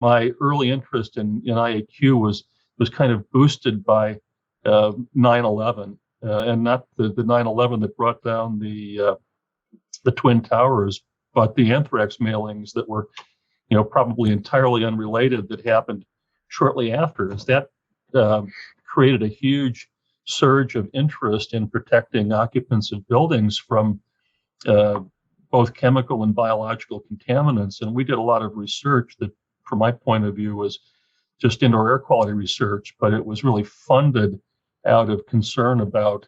My early interest in IAQ was kind of boosted by 9/11, and not the 9/11 that brought down the Twin Towers, but the anthrax mailings that were, probably entirely unrelated that happened shortly after. As that created a huge surge of interest in protecting occupants of buildings from both chemical and biological contaminants. And we did a lot of research that, from my point of view, was just indoor air quality research, but it was really funded out of concern about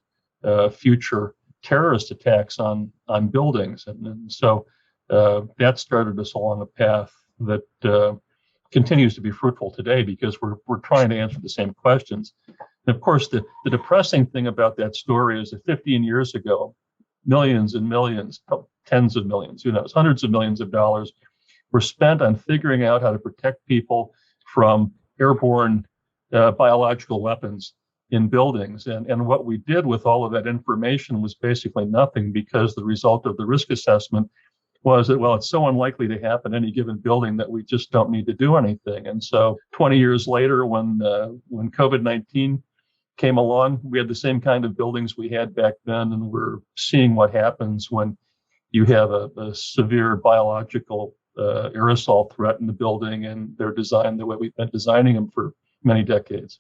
future terrorist attacks on buildings. And so that started us along a path that continues to be fruitful today, because we're trying to answer the same questions. And of course, the depressing thing about that story is that 15 years ago, millions and millions, tens of millions, hundreds of millions of dollars were spent on figuring out how to protect people from airborne biological weapons in buildings. And what we did with all of that information was basically nothing, because the result of the risk assessment was that, well, it's so unlikely to happen in any given building that we just don't need to do anything. And so 20 years later, when COVID-19 came along, we had the same kind of buildings we had back then, and we're seeing what happens when you have a severe biological aerosol threat in the building, and they're designed the way we've been designing them for many decades.